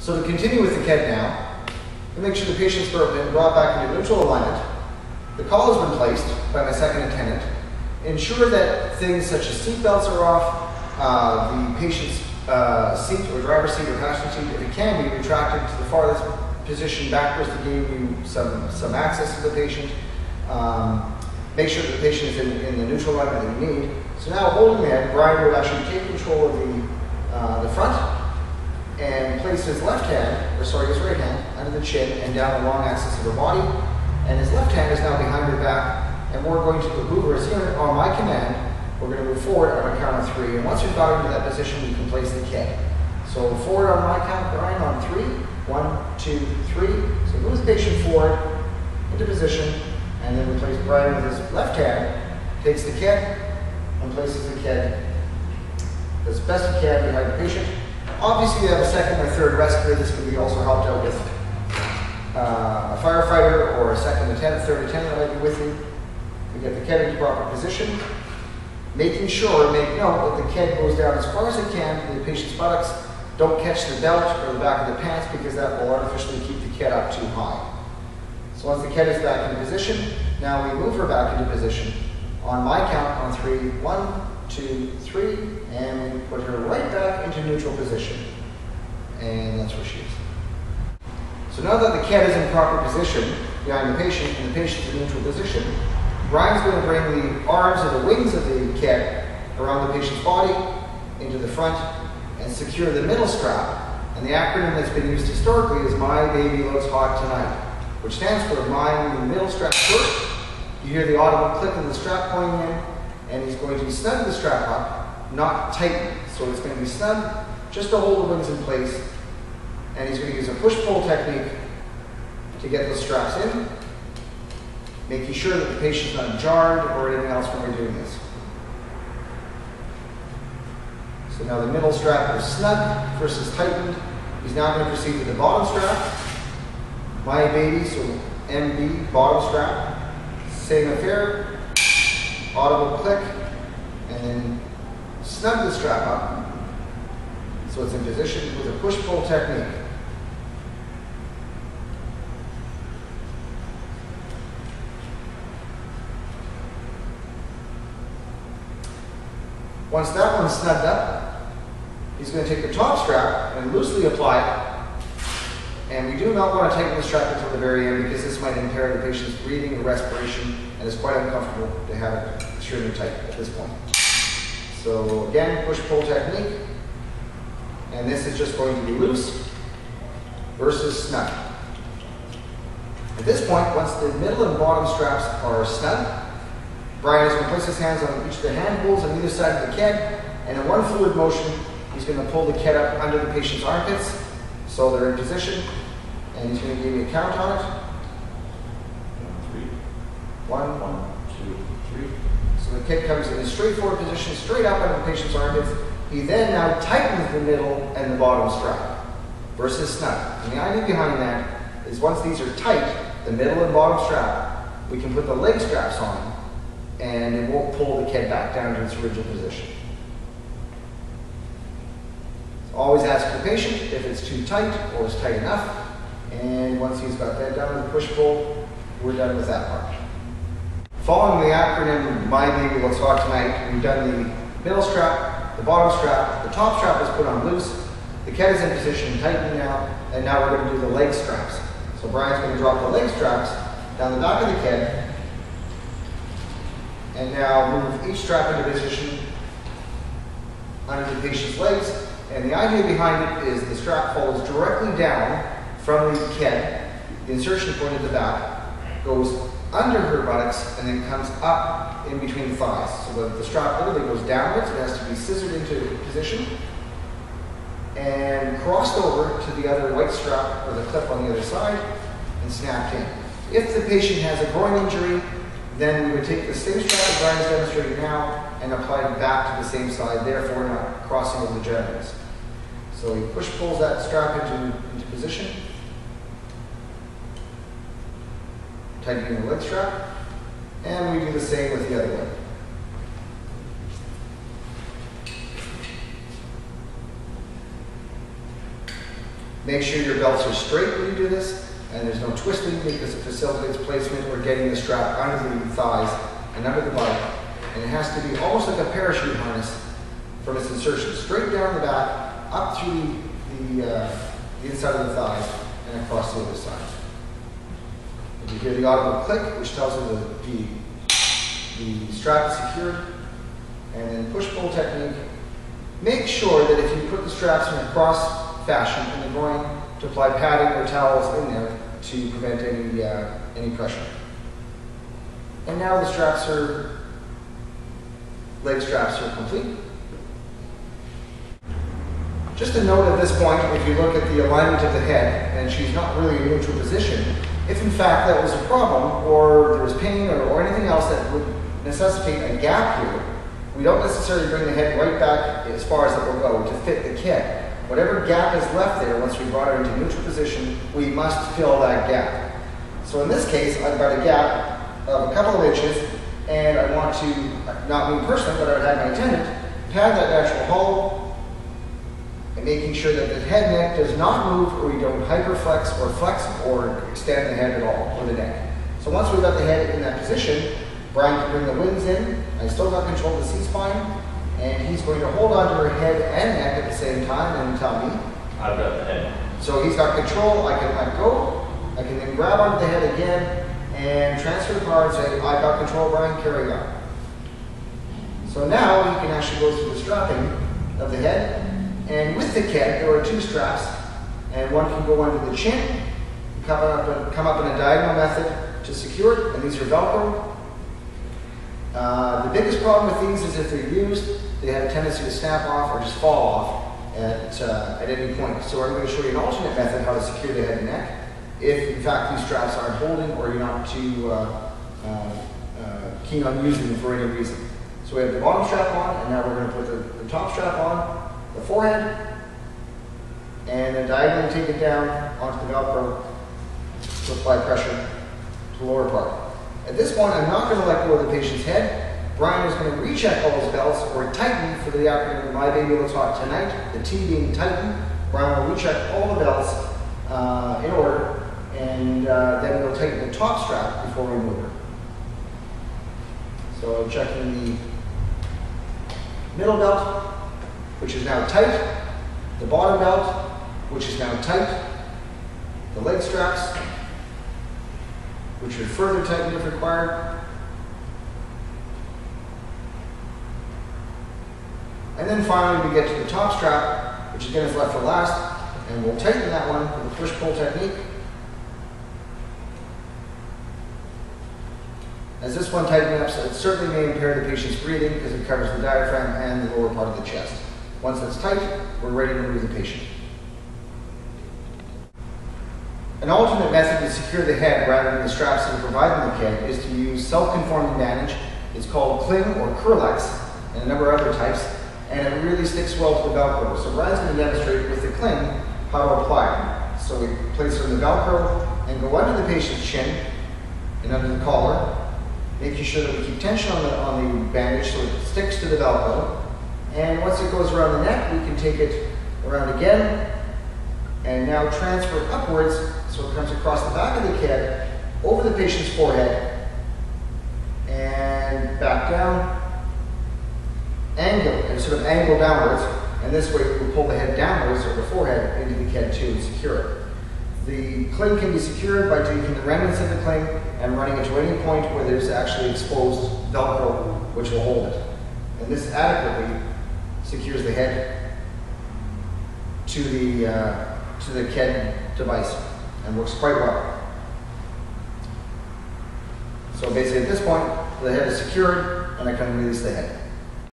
So to continue with the KED now, we make sure the patient's been brought back into neutral alignment. The call has been placed by my second attendant. Ensure that things such as seat belts are off, the patient's seat or driver's seat or passenger seat, if it can be, retracted to the farthest position backwards to give you some access to the patient. Make sure that the patient is in the neutral alignment that you need. So now holding that, Brian will actually take control of the front and place his left hand, or sorry, his right hand, under the chin and down the long axis of the body. And his left hand is now behind her back, and we're going to maneuver as unit on my command. We're going to move forward on a count of 3. And once we've got into that position, we can place the KED. So forward on my count, Brian, on 3. 1, 2, 3. So move the patient forward into position, and then we place Brian with his left hand, takes the KED, and places the KED as best he can behind the patient. Obviously, you have a second or third respirator. This can be also helped out with a firefighter or a second attendant, third attendant that might be with you. We get the KED into proper position, making sure, make note that the KED goes down as far as it can to the patient's buttocks. Don't catch the belt or the back of the pants because that will artificially keep the KED up too high. So once the KED is back into position, now we move her back into position. On my count on 3, 1, 2, 3, and we put her right back into neutral position. And that's where she is. So now that the KED is in proper position behind the patient and the patient's in neutral position, Brian's going to bring the arms and the wings of the KED around the patient's body into the front and secure the middle strap. And the acronym that's been used historically is My Baby Looks Hot Tonight, which stands for My Middle Strap First. You hear the audible click of the strap going in, and he's going to snug the strap up, not tighten. So it's going to be snug just to hold the wings in place, and he's going to use a push-pull technique to get those straps in, making sure that the patient's not jarred or anything else when we're doing this. So now the middle strap is snug versus tightened. He's now going to proceed with the bottom strap. My Baby, so MB, bottom strap. Same affair, audible click, and then snug the strap up so it's in position with a push-pull technique. Once that one's snugged up, he's going to take the top strap and loosely apply it. And we do not want to tighten the strap until the very end because this might impair the patient's breathing or respiration, and it's quite uncomfortable to have it extremely tight at this point. So again, push-pull technique, and this is just going to be loose versus snug. At this point, once the middle and bottom straps are snug, Brian is going to place his hands on each of the hand holes on either side of the KED, and in one fluid motion, he's going to pull the KED up under the patient's armpits so they're in position, and he's going to give me a count on it. 1, 1, 2, 3. So the KED comes in a straightforward position, straight up under the patient's armpits. He then now tightens the middle and the bottom strap versus snug. And the idea behind that is once these are tight, the middle and bottom strap, we can put the leg straps on and it won't pull the KED back down to its original position. So always ask the patient if it's too tight or it's tight enough. And once he's got that done with the push-pull, we're done with that part. Following the acronym My Baby Looks Hot Tonight, we've done the middle strap, the bottom strap, the top strap is put on loose, the KED is in position, tightening now, and now we're going to do the leg straps. So Brian's going to drop the leg straps down the back of the KED, and now move each strap into position under the patient's legs. And the idea behind it is the strap follows directly down from the KED, the insertion point at the back, goes under her buttocks, and then comes up in between the thighs. So the strap literally goes downwards, it has to be scissored into position, and crossed over to the other white strap or the clip on the other side, and snapped in. If the patient has a groin injury, then we would take the same strap that Brian's demonstrating now and apply it back to the same side, therefore not crossing over the genitals. So he push-pulls that strap into position, tightening the leg strap, and we do the same with the other leg. Make sure your belts are straight when you do this, and there's no twisting because it facilitates placement or getting the strap under the thighs and under the body. And it has to be almost like a parachute harness from its insertion, straight down the back, up through the inside of the thighs, and across the other side. You hear the audible click, which tells you the strap is secured, and then push-pull technique. Make sure that if you put the straps in a cross fashion and you're going to apply padding or towels in there to prevent any pressure. And now the leg straps are complete. Just a note at this point, if you look at the alignment of the head and she's not really in neutral position, if in fact that was a problem or there was pain or anything else that would necessitate a gap here, we don't necessarily bring the head right back as far as it will go to fit the kit. Whatever gap is left there, once we brought her into neutral position, we must fill that gap. So in this case, I've got a gap of a couple of inches, and I want to, not me personally, but I would have my attendant, pad that natural hollow, and making sure that the head neck does not move or we don't hyperflex or flex or extend the head at all, or the neck. So once we've got the head in that position, Brian can bring the wings in. I still got control of the C-spine, and he's going to hold on to her head and neck at the same time and tell me. I've got the head. So he's got control. I can let go. I can then grab onto the head again and transfer the power and say, I've got control, Brian, carry on. So now he can actually go through the strapping of the head. And with the kit, there are two straps, and one can go under the chin, come up in a diagonal method to secure it, and these are Velcro. The biggest problem with these is if they're used, they have a tendency to snap off or just fall off at any point. So I'm going to show you an alternate method how to secure the head and neck if in fact these straps aren't holding or you're not too keen on using them for any reason. So we have the bottom strap on, and now we're going to put the top strap on, the forehead, and then diagonally take it down onto the Velcro to apply pressure to the lower part. At this point, I'm not going to let go of the patient's head. Brian is going to recheck all his belts or tighten for the acronym My Baby Looks Hot Tonight, the T being tighten. Brian will recheck all the belts in order, and then we'll tighten the top strap before we move her. So checking the middle belt, which is now tight, the bottom belt, which is now tight, the leg straps, which are further tightened if required. And then finally we get to the top strap, which again is left for last, and we'll tighten that one with a push-pull technique. As this one tightens up, so it certainly may impair the patient's breathing because it covers the diaphragm and the lower part of the chest. Once it's tight, we're ready to move the patient. An alternate method to secure the head rather than the straps that are provided in the kit is to use self-conforming bandage. It's called Cling or Curlex, and a number of other types, and it really sticks well to the Velcro. So Brian's going to demonstrate with the Cling how to apply it. So we place her in the Velcro and go under the patient's chin and under the collar, making sure that we keep tension on the bandage so it sticks to the Velcro. And once it goes around the neck, we can take it around again and now transfer upwards so it comes across the back of the kit, over the patient's forehead, and back down, and sort of angle downwards, and this way we pull the head downwards or the forehead into the kit too and secure it. The cling can be secured by taking the remnants of the cling and running it to any point where there's actually exposed Velcro which will hold it. And this adequately secures the head to the kit device and works quite well. So basically at this point, the head is secured and I can release the head.